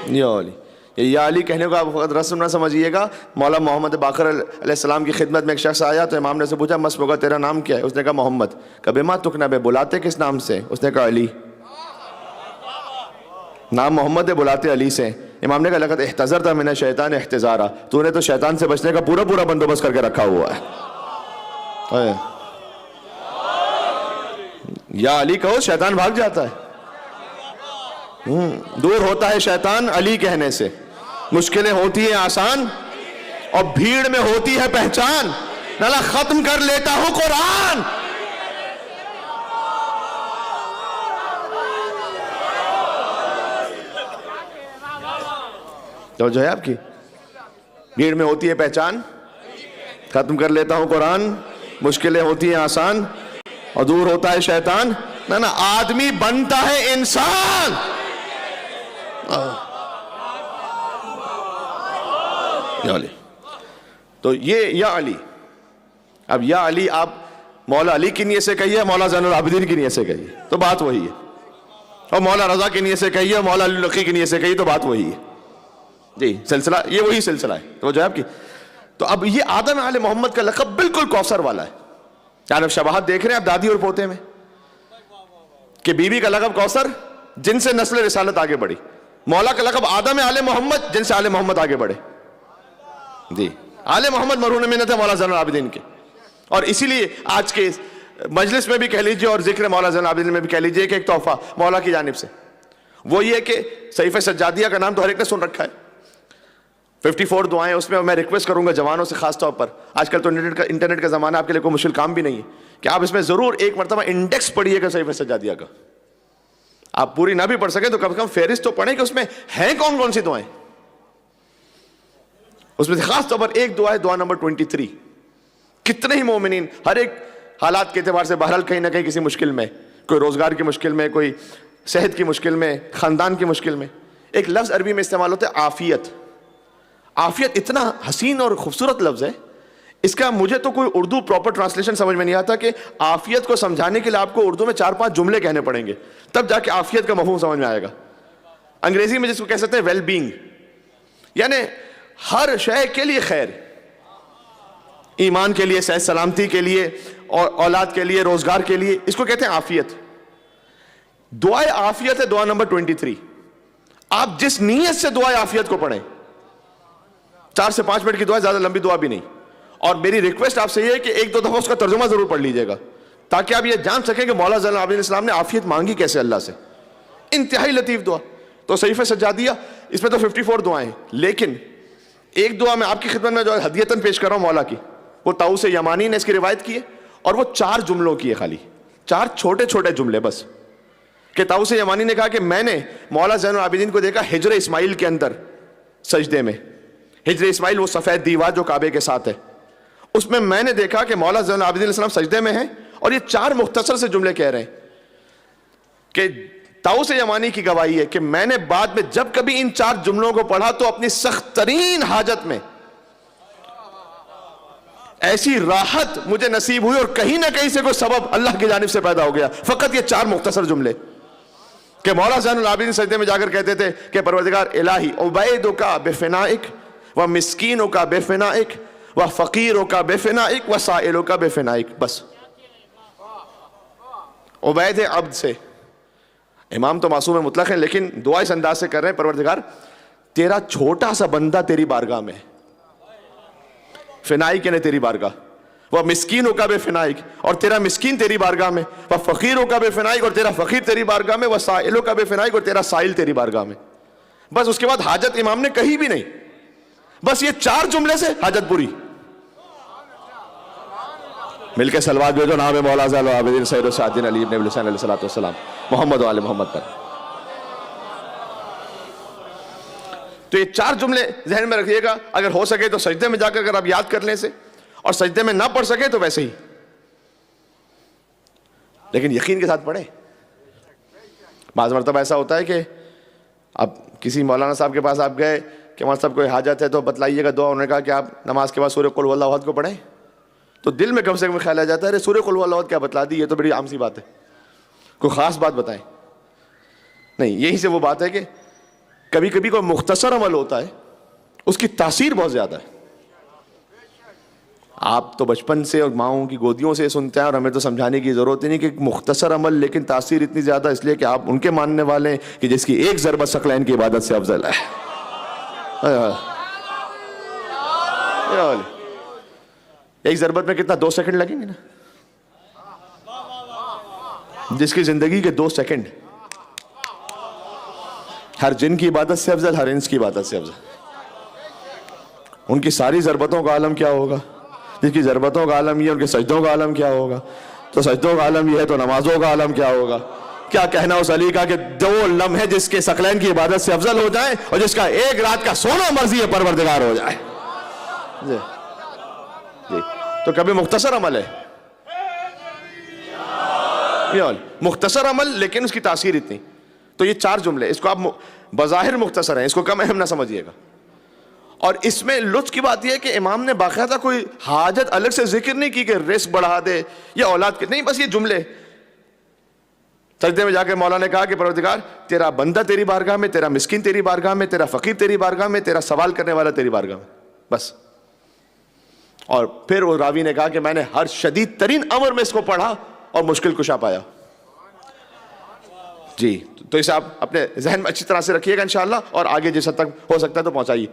یا علی. یا علی کہنے کو آپ فقط رسم نہ سمجھیے گا. مولا محمد باقر علیہ السلام کی خدمت میں ایک شخص آیا تو امام نے سے پوچھا مسموکا تیرا نام کیا ہے؟ اس نے کہا محمد. کبھی ماں تک نبے بلاتے کس نام سے؟ اس نے کہا علی. نام محمد ہے بلاتے علی سے. امام نے کہا لقد احتذرت من الشیطان احتذارا، تو نے تو شیطان سے بچنے کا پورا پورا بندوبست کر کے رکھا ہوا ہے. یا علی کہو شیطان بھاگ جاتا ہے. دور ہوتا ہے شیطان علی کہنے سے. مشکلیں ہوتی ہیں آسان اور بھیڑ میں ہوتی ہے پہچان. نالا ختم کر لیتا ہوں قرآن. تو جو ہے آپ کی بھیڑ میں ہوتی ہے پہچان، ختم کر لیتا ہوں قرآن. مشکلیں ہوتی ہیں آسان اور دور ہوتا ہے شیطان. نا آدمی بنتا ہے انسان. یا علی. تو یہ یا علی. اب یا علی آپ مولا علی کی نیت سے کہیے، مولا زین العابدین کی نیت سے کہیے تو بات وہی ہے. اور مولا رضا کی نیت سے کہیے، مولا علی القی کی نیت سے کہیے تو بات وہی ہے. جی سلسلہ یہ وہی سلسلہ ہے. تو جو ہے آپ کی تو اب یہ آدم آل محمد کا لقب بالکل کوثر والا ہے. یعنی اب شباہت دیکھ رہے ہیں آپ دادی اور پوتے میں کہ بی بی کا لقب کوثر جن سے نسل رسالت آگے بڑھی. مولا کا لقب آدم آل محمد جن سے آل محمد آگے بڑھے. جی آل محمد مرہون منت ہے مولا زین العابدین کے. اور اسی لیے آج کے مجلس میں بھی کہہ لیجئے اور ذکر مولا زین العابدین میں بھی کہہ لیجئے کہ ایک تحفہ مولا کی جانب سے وہ یہ کہ صحیفہ سجادیہ کا نام تو ہر ایک نے سن رکھا ہے. 54 دعائیں اس میں ریکویسٹ کروں گا جوانوں سے خاص طور پر. آج کل تو انٹرنیٹ کا زمانہ، آپ کے لیے کوئی مشکل کام بھی نہیں ہے کہ آپ اس میں ضرور ایک مرتبہ انڈیکس پڑھیے گا صحیفہ سجادیہ کا. آپ پوری نہ بھی پڑھ سکیں تو کم سے کم فہرست تو پڑھیں کہ اس میں ہیں کون کون سی دعائیں. اس میں سے خاص طور پر ایک دعا ہے دعا نمبر 23. کتنے ہی مومنین ہر ایک حالات کے اعتبار سے بہرحال کہیں نہ کہیں کسی مشکل میں، کوئی روزگار کی مشکل میں، کوئی صحت کی مشکل میں، خاندان کی مشکل میں. ایک لفظ عربی میں استعمال ہوتا ہے عافیت. عافیت اتنا حسین اور خوبصورت لفظ ہے، اس کا مجھے تو کوئی اردو پراپر ٹرانسلیشن سمجھ میں نہیں آتا کہ عافیت کو سمجھانے کے لیے آپ کو اردو میں 4-5 جملے کہنے پڑیں گے تب جا کے عافیت کا مفہوم سمجھ میں آئے گا. انگریزی میں جس کو کہہ سکتے ہیں ویل بینگ، یعنی ہر شے کے لیے خیر. ایمان کے لیے، صحت سلامتی کے لیے، اور اولاد کے لیے، روزگار کے لیے، اس کو کہتے ہیں عافیت. دعائے عافیت ہے دعا نمبر 23. آپ جس نیت سے دعائے عافیت کو پڑھیں، 4 سے 5 منٹ کی دعا، زیادہ لمبی دعا بھی نہیں. اور میری ریکویسٹ آپ سے یہ ہے کہ 1-2 دفعہ اس کا ترجمہ ضرور پڑھ لیجئے گا تاکہ آپ یہ جان سکیں کہ مولا زین العابدین السلام نے عافیت مانگی کیسے اللہ سے. انتہائی لطیف دعا. تو صحیفہ سجادیہ اس میں تو 54 دعائیں ہیں، لیکن ایک دعا میں آپ کی خدمت میں جو ہدیتاً پیش کر رہا ہوں مولا کی، وہ طاؤس یمانی نے اس کی روایت کی ہے اور وہ 4 جملوں کی ہے، خالی 4 چھوٹے چھوٹے جملے بس. کہ طاؤس یمانی نے کہا کہ میں نے مولا زین العابدین کو دیکھا ہجر اسماعیل کے اندر سجدے میں. ہجر اسماعیل وہ سفید دیوار جو کعبے کے ساتھ ہے، اس میں میں نے دیکھا کہ مولا زین العابدین علیہ السلام سجدے میں ہیں اور یہ 4 مختصر سے جملے کہہ رہے ہیں کہ طاؤس یمانی کی گواہی ہے کہ میں نے بعد میں جب کبھی ان 4 جملوں کو پڑھا تو اپنی سخت ترین حاجت میں ایسی راحت مجھے نصیب ہوئی اور کہیں نہ کہیں سے کوئی سبب اللہ کی جانب سے پیدا ہو گیا. فقط یہ 4 مختصر جملے کہ مولا زین العابدین سجدے میں جا کر کہتے تھے کہ پروردگار الہی عبیدک بفنائک و مسکینک بفنائک و فقیرک بفنائک و سائلک بفنائک. بس عبید عبد سے، امام تو معصوم مطلق ہیں لیکن دعا اس انداز سے کر رہے ہیں پروردگار تیرا چھوٹا سا بندہ تیری بارگاہ میں، فنائک یعنی تیری بارگاہ، وہ مسکینوں کا بے فنائک اور تیرا مسکین تیری بارگاہ میں، وہ فقیروں کا بے فنائک اور تیرا فقیر تیری بارگاہ میں، وہ سائلوں کا بے فنائک اور تیرا سائل تیری بارگاہ میں. بس اس کے بعد حاجت امام نے کہی بھی نہیں، بس یہ 4 جملے سے حاجت پوری. مل کے سلوات بھیجو نام مولا زین العابدین سید السعدین علی ابن ابی الحسین علیہ الصلوۃ والسلام محمد و آل محمد پر. تو یہ 4 جملے ذہن میں رکھیے گا. اگر ہو سکے تو سجدے میں جا کر اگر آپ یاد کر لیں سے، اور سجدے میں نہ پڑھ سکے تو ویسے ہی، لیکن یقین کے ساتھ پڑھیں. بعض مرتبہ ایسا ہوتا ہے کہ اب کسی مولانا صاحب کے پاس آپ گئے کہ مولانا صاحب کوئی حاجت ہے تو بتلائیے گا دعا. انہوں نے کہا کہ آپ نماز کے بعد سورہ قل هو اللہ احد کو پڑھیں. تو دل میں کم سے کم خیال آ جاتا ہے ارے سورہ قل هو اللہ احد کیا بتلا دی، یہ تو بڑی عام سی بات ہے، کوئی خاص بات بتائیں. نہیں، یہی سے وہ بات ہے کہ کبھی کبھی کوئی مختصر عمل ہوتا ہے اس کی تاثیر بہت زیادہ ہے. آپ تو بچپن سے اور ماؤں کی گودیوں سے سنتے ہیں اور ہمیں تو سمجھانے کی ضرورت ہی نہیں کہ مختصر عمل لیکن تاثیر اتنی زیادہ اس لیے کہ آپ ان کے ماننے والے ہیں کہ جس کی ایک ضربت ثقلین کی عبادت سے افضل ہے. ایک ضربت میں کتنا 2 سیکنڈ لگیں گے نا, جس کی زندگی کے 2 سیکنڈ ہر جن کی عبادت سے افضل, ہر انس کی عبادت سے افضل. ان کی ساری ضربتوں کا عالم کیا ہوگا, جس کی ضربتوں کا عالم یہ, ان کے سجدوں کا عالم کیا ہوگا, تو سجدوں کا عالم یہ ہے تو نمازوں کا عالم کیا ہوگا. کیا کہنا اس علی کا کہ 2 لمحے جس کے ثقلین کی عبادت سے افضل ہو جائیں اور جس کا ایک رات کا سونا مرضی پروردگار ہو جائے. جی جی تو کبھی مختصر عمل ہے, مختصر عمل لیکن اس کی تاثیر اتنی. تو یہ 4 جملے, اس کو آپ بظاہر مختصر ہیں, اس کو کم اہم نہ سمجھیے گا. اور اس میں لطف کی بات یہ ہے کہ امام نے باقاعدہ کوئی حاجت الگ سے ذکر نہیں کی کہ رزق بڑھا دے یا اولاد کے, نہیں, بس یہ جملے. سجدے میں جا کے مولا نے کہا کہ پروردگار تیرا بندہ تیری بارگاہ میں, تیرا مسکین تیری بارگاہ میں, تیرا فقیر تیری بارگاہ میں, تیرا سوال کرنے والا تیری بارگاہ میں, بس. اور پھر وہ راوی نے کہا کہ میں نے ہر شدید ترین امر میں اس کو پڑھا اور مشکل کشا پایا. جی تو اسے آپ اپنے ذہن میں اچھی طرح سے رکھیے گا انشاءاللہ, اور آگے جس حد تک ہو سکتا ہے تو پہنچائیے.